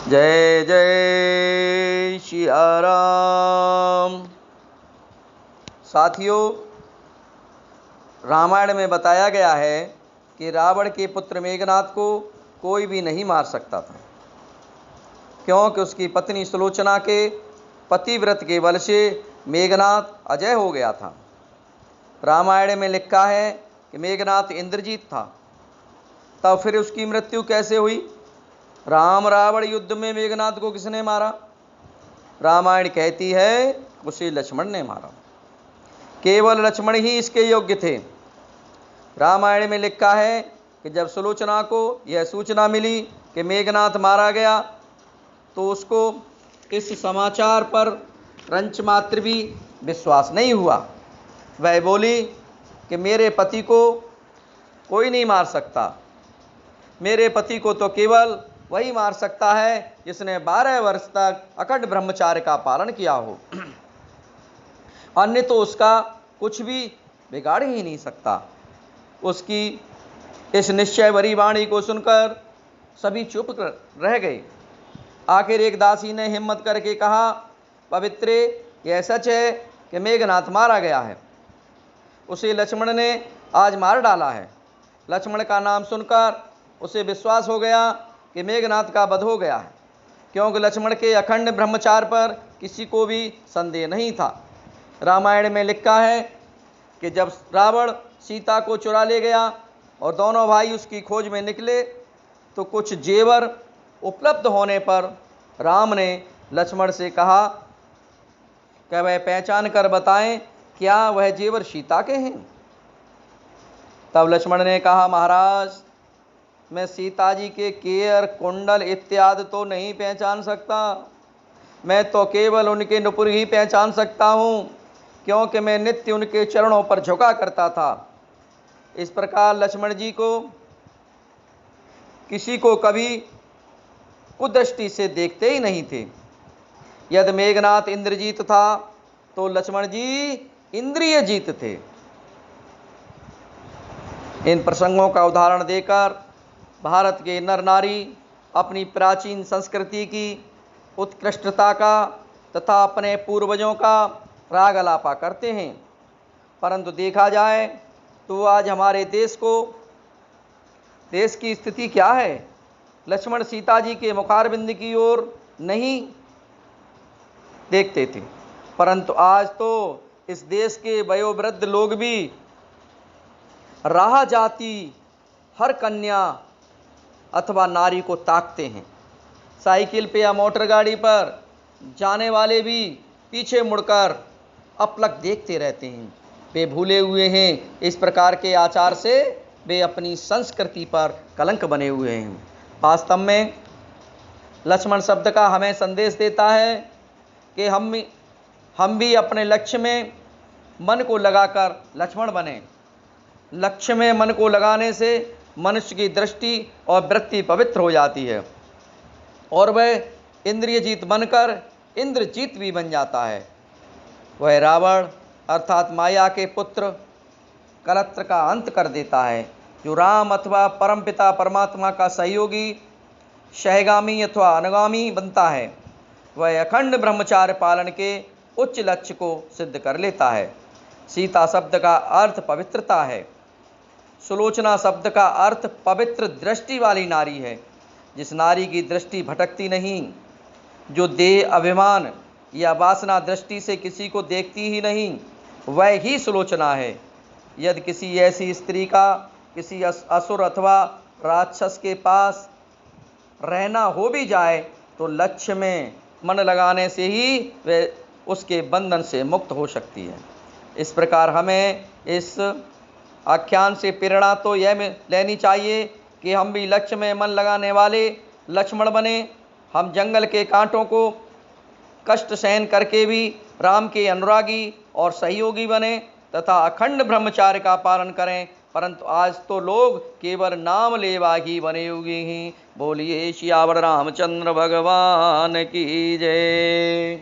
जय जय सिया राम। साथियों, रामायण में बताया गया है कि रावण के पुत्र मेघनाद को कोई भी नहीं मार सकता था, क्योंकि उसकी पत्नी सुलोचना के पतिव्रत के बल से मेघनाद अजय हो गया था। रामायण में लिखा है कि मेघनाद इंद्रजीत था, तब फिर उसकी मृत्यु कैसे हुई? राम रावण युद्ध में मेघनाद को किसने मारा? रामायण कहती है उसे लक्ष्मण ने मारा। केवल लक्ष्मण ही इसके योग्य थे। रामायण में लिखा है कि जब सुलोचना को यह सूचना मिली कि मेघनाद मारा गया, तो उसको इस समाचार पर रंच मात्र भी विश्वास नहीं हुआ। वह बोली कि मेरे पति को कोई नहीं मार सकता, मेरे पति को तो केवल वही मार सकता है जिसने 12 वर्ष तक अखंड ब्रह्मचार्य का पालन किया हो, अन्य तो उसका कुछ भी बिगाड़ ही नहीं सकता। उसकी इस निश्चय भरी वाणी को सुनकर सभी चुप रह गए। आखिर एक दासी ने हिम्मत करके कहा, पवित्रे, यह सच है कि मेघनाद मारा गया है। उसे लक्ष्मण ने आज मार डाला है। लक्ष्मण का नाम सुनकर उसे विश्वास हो गया कि मेघनाद का वध हो गया है, क्योंकि लक्ष्मण के अखंड ब्रह्मचार्य पर किसी को भी संदेह नहीं था। रामायण में लिखा है कि जब रावण सीता को चुरा ले गया और दोनों भाई उसकी खोज में निकले, तो कुछ जेवर उपलब्ध होने पर राम ने लक्ष्मण से कहा कि वह पहचान कर बताएं क्या वह जेवर सीता के हैं। तब लक्ष्मण ने कहा, महाराज, मैं सीता जी के केयर, कुंडल इत्यादि तो नहीं पहचान सकता, मैं तो केवल उनके नुपुर ही पहचान सकता हूँ, क्योंकि मैं नित्य उनके चरणों पर झुका करता था। इस प्रकार लक्ष्मण जी को किसी को कभी कुदृष्टि से देखते ही नहीं थे। यदि मेघनाद इंद्रजीत था तो लक्ष्मण जी इंद्रिय जीत थे। इन प्रसंगों का उदाहरण देकर भारत के नर नारी अपनी प्राचीन संस्कृति की उत्कृष्टता का तथा अपने पूर्वजों का राग अलापा करते हैं, परंतु देखा जाए तो आज हमारे देश की स्थिति क्या है? लक्ष्मण सीता जी के मुखारबिंद की ओर नहीं देखते थे, परंतु आज तो इस देश के वयोवृद्ध लोग भी राह जाती हर कन्या अथवा नारी को ताकते हैं। साइकिल पे या मोटर गाड़ी पर जाने वाले भी पीछे मुड़कर अपलक देखते रहते हैं। वे भूले हुए हैं इस प्रकार के आचार से वे अपनी संस्कृति पर कलंक बने हुए हैं। वास्तव में लक्ष्मण शब्द का हमें संदेश देता है कि हम भी अपने लक्ष्य में मन को लगाकर लक्ष्मण बने। लक्ष्य में मन को लगाने से मनुष्य की दृष्टि और वृत्ति पवित्र हो जाती है और वह इंद्रियजीत बनकर इंद्रजीत भी बन जाता है। वह रावण अर्थात माया के पुत्र कलत्र का अंत कर देता है, जो राम अथवा परमपिता परमात्मा का सहयोगी, सहगामी अथवा अनुगामी बनता है। वह अखंड ब्रह्मचार्य पालन के उच्च लक्ष्य को सिद्ध कर लेता है। सीता शब्द का अर्थ पवित्रता है। सुलोचना शब्द का अर्थ पवित्र दृष्टि वाली नारी है, जिस नारी की दृष्टि भटकती नहीं, जो देह अभिमान या वासना दृष्टि से किसी को देखती ही नहीं, वह ही सुलोचना है। यदि किसी ऐसी स्त्री का किसी असुर अथवा राक्षस के पास रहना हो भी जाए, तो लक्ष्य में मन लगाने से ही वह उसके बंधन से मुक्त हो सकती है। इस प्रकार हमें इस आख्यान से प्रेरणा तो यह लेनी चाहिए कि हम भी लक्ष्य में मन लगाने वाले लक्ष्मण बने। हम जंगल के कांटों को कष्ट सहन करके भी राम के अनुरागी और सहयोगी बने तथा अखंड ब्रह्मचार्य का पालन करें। परंतु आज तो लोग केवल नाम लेवा ही बने हुए हैं। बोलिए सियावर रामचंद्र भगवान की जय।